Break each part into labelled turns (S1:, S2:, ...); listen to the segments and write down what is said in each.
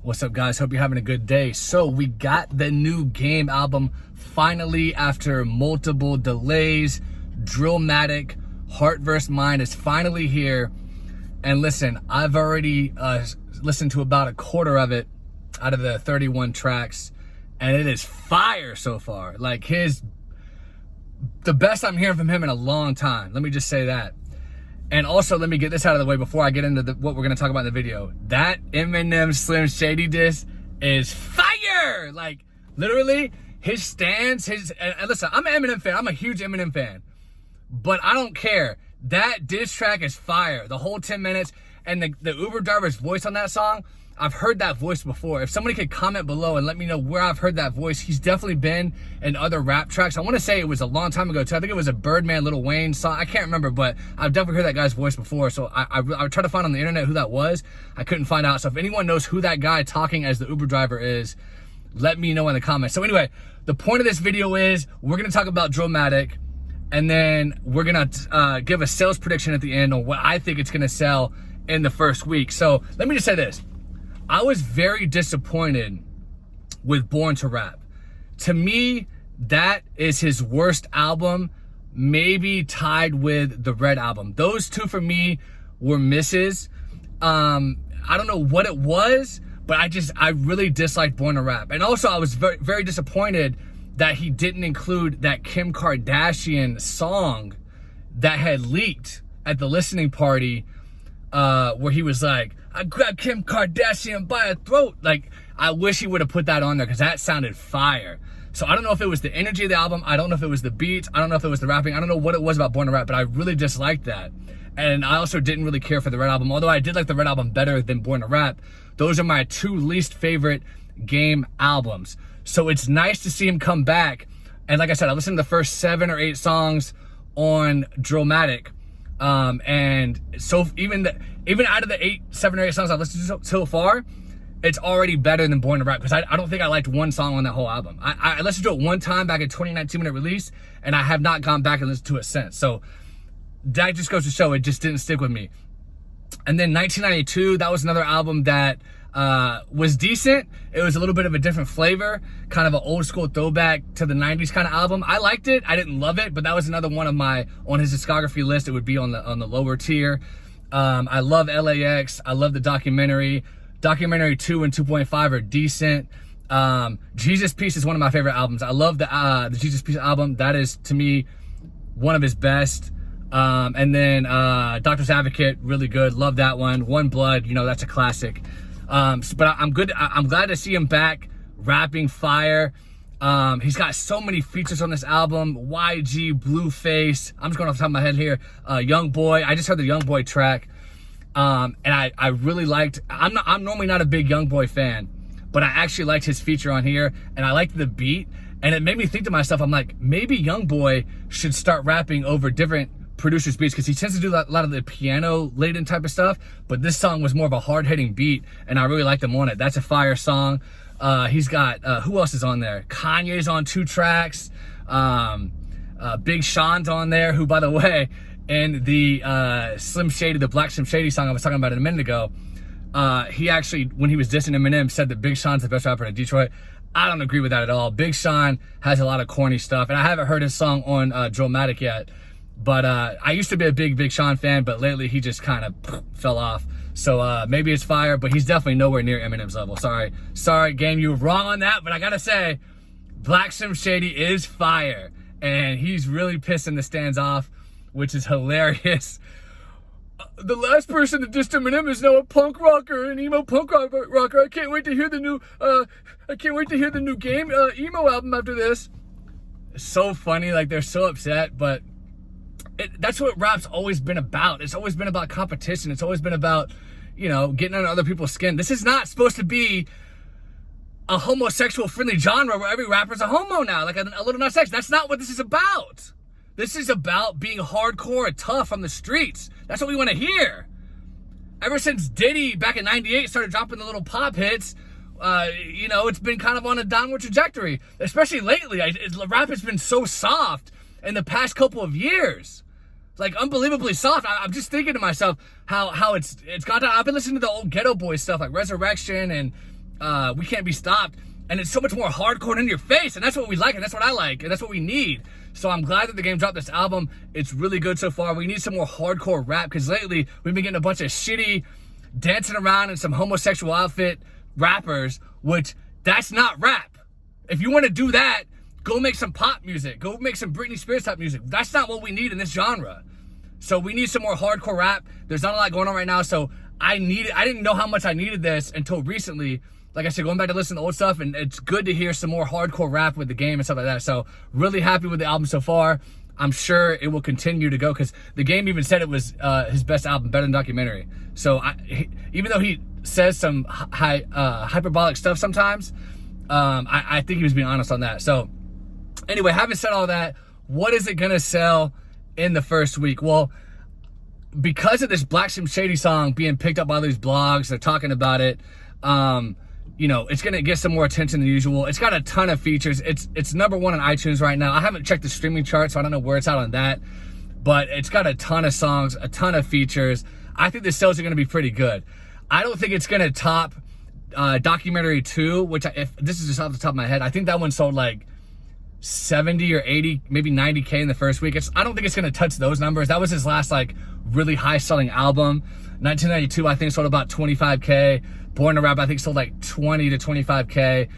S1: What's up, guys? Hope you're having a good day. So we got the new Game album finally after multiple delays. DRILLMATIC, Heart vs. Mind is finally here. And listen, I've already listened to about a quarter of it out of the 31 tracks, and it is fire so far. Like the best I'm hearing from him in a long time. Let me just say that. And also, let me get this out of the way before I get into what we're going to talk about in the video. That Eminem Slim Shady diss is fire! Like, literally, his stance, and listen, I'm an Eminem fan. I'm a huge Eminem fan. But I don't care. That diss track is fire. The whole 10 minutes. And the Uber driver's voice on that song, I've heard that voice before. If somebody could comment below and let me know where I've heard that voice. He's definitely been in other rap tracks. I want to say it was a long time ago too. I think it was a Birdman, Lil Wayne song. I can't remember, but I've definitely heard that guy's voice before. So I tried to find on the internet who that was. I couldn't find out. So if anyone knows who that guy talking as the Uber driver is, let me know in the comments. So anyway, the point of this video is we're going to talk about DRILLMATIC, and then we're going to give a sales prediction at the end on what I think it's going to sell in the first week. So let me just say this. I was very disappointed with Born to Rap. To me, that is his worst album, maybe tied with the Red album. Those two for me were misses. I don't know what it was, but I really disliked Born to Rap. And also I was very, very disappointed that he didn't include that Kim Kardashian song that had leaked at the listening party, where he was like, I grabbed Kim Kardashian by her throat. Like, I wish he would have put that on there because that sounded fire. So I don't know if it was the energy of the album. I don't know if it was the beats. I don't know if it was the rapping. I don't know what it was about Born to Rap, but I really disliked that. And I also didn't really care for the Red album. Although I did like the Red album better than Born to Rap. Those are my two least favorite Game albums. So it's nice to see him come back. And like I said, I listened to the first 7 or 8 songs on DRILLMATIC. And so even out of the 7 or 8 songs I've listened to so far, it's already better than Born to Rap, because I don't think I liked one song on that whole album. I listened to it one time back in 2019 when it released, and I have not gone back and listened to it since. So that just goes to show it just didn't stick with me. And then 1992, that was another album that was decent. It was a little bit of a different flavor, kind of an old school throwback to the 90s kind of album. I liked it. I didn't love it, but that was another one of on his discography list. It would be on the lower tier. I love LAX. I love the documentary. Documentary 2 and 2.5 are decent. Jesus Piece is one of my favorite albums. I love the Jesus Piece album. That is, to me, one of his best. And then Doctor's Advocate, really good. Love that one. One Blood, that's a classic. But I'm glad to see him back rapping fire. He's got so many features on this album. YG, Blueface. I'm just going off the top of my head here. Young Boy. I just heard the Young Boy track. And I really liked, I'm normally not a big Young Boy fan, but I actually liked his feature on here, and I liked the beat. And it made me think to myself, I'm like, maybe Young Boy should start rapping over different producers' beats, because he tends to do a lot of the piano laden type of stuff, but this song was more of a hard-hitting beat, and I really liked him on it. That's a fire song. He's got who else is on there? Kanye's on 2 tracks. Big Sean's on there, who, by the way, in the Slim Shady, the Black Slim Shady song I was talking about a minute ago, he actually, when he was dissing Eminem, said that Big Sean's the best rapper in Detroit. I don't agree with that at all. Big Sean has a lot of corny stuff, and I haven't heard his song on DRILLMATIC yet. But I used to be a big Sean fan, but lately he just kind of fell off. So maybe it's fire, but he's definitely nowhere near Eminem's level. Sorry, Game, you were wrong on that. But I gotta say, Black Slim Shady is fire, and he's really pissing the stands off, which is hilarious. The last person that dissed Eminem is now a punk rocker, an emo punk rocker. I can't wait to hear the new Game emo album after this. It's so funny, like they're so upset, but that's what rap's always been about. It's always been about competition. It's always been about, getting under other people's skin. This is not supposed to be a homosexual friendly genre where every rapper's a homo now, like a Little Nas X. That's not what this is about. This is about being hardcore and tough on the streets. That's what we want to hear. Ever since Diddy back in '98 started dropping the little pop hits, it's been kind of on a downward trajectory. Especially lately, rap has been so soft in the past couple of years. Like, unbelievably soft. I'm just thinking to myself how it's got to. I've been listening to the old Ghetto Boys stuff, like Resurrection and We Can't Be Stopped, and it's so much more hardcore and in your face, and that's what we like, and that's what I like, and that's what we need. So I'm glad that the game dropped this album. It's really good so far. We need some more hardcore rap, because lately we've been getting a bunch of shitty dancing around in some homosexual outfit rappers, which that's not rap. If you want to do that, go make some pop music. Go make some Britney Spears type music. That's not what we need in this genre. So we need some more hardcore rap. There's not a lot going on right now, so I didn't know how much I needed this until recently. Like I said, going back to listen to old stuff, and it's good to hear some more hardcore rap with the game and stuff like that. So really happy with the album so far. I'm sure it will continue to go, because the game even said it was his best album, better than Documentary. So even though he says some hyperbolic stuff sometimes, I think he was being honest on that. So anyway, having said all that, what is it gonna sell in the first week? Well, because of this Black Slim Shady song being picked up by all these blogs, they're talking about it. You know, it's gonna get some more attention than usual. It's got a ton of features. It's number one on iTunes right now. I haven't checked the streaming chart, so I don't know where it's at on that. But it's got a ton of songs, a ton of features. I think the sales are gonna be pretty good. I don't think it's gonna top Documentary 2, which if this is just off the top of my head, I think that one sold like 70 or 80, maybe 90K in the first week. I don't think it's gonna touch those numbers. That was his last like really high selling album. 1992, I think, sold about 25K. Born to Rap, I think, sold like 20 to 25K.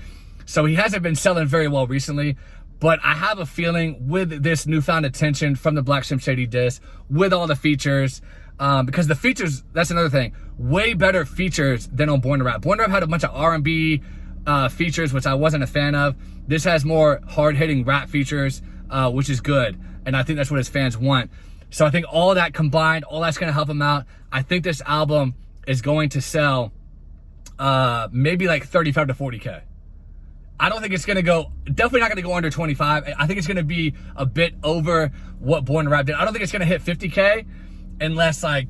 S1: So he hasn't been selling very well recently. But I have a feeling with this newfound attention from the Black Slim Shady disc, with all the features, because the features, that's another thing, way better features than on Born to Rap. Born to Rap had a bunch of R&B features, which I wasn't a fan of. This has more hard-hitting rap features, which is good. And I think that's what his fans want. So I think all that combined, all that's gonna help him out. I think this album is going to sell maybe like 35 to 40K. I don't think it's gonna go, definitely not gonna go under 25. I think it's gonna be a bit over what Born to Rap did. I don't think it's gonna hit 50K unless like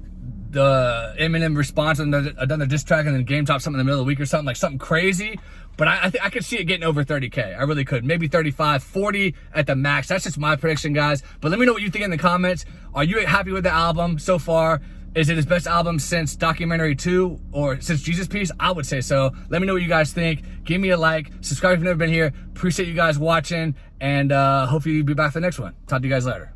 S1: the Eminem response and done the diss track and then game drop something in the middle of the week or something, like something crazy. But I think I could see it getting over 30K. I really could. Maybe 35, 40 at the max. That's just my prediction, guys. But let me know what you think in the comments. Are you happy with the album so far? Is it his best album since Documentary 2 or since Jesus Piece? I would say so. Let me know what you guys think. Give me a like. Subscribe if you've never been here. Appreciate you guys watching. And hopefully you'll be back for the next one. Talk to you guys later.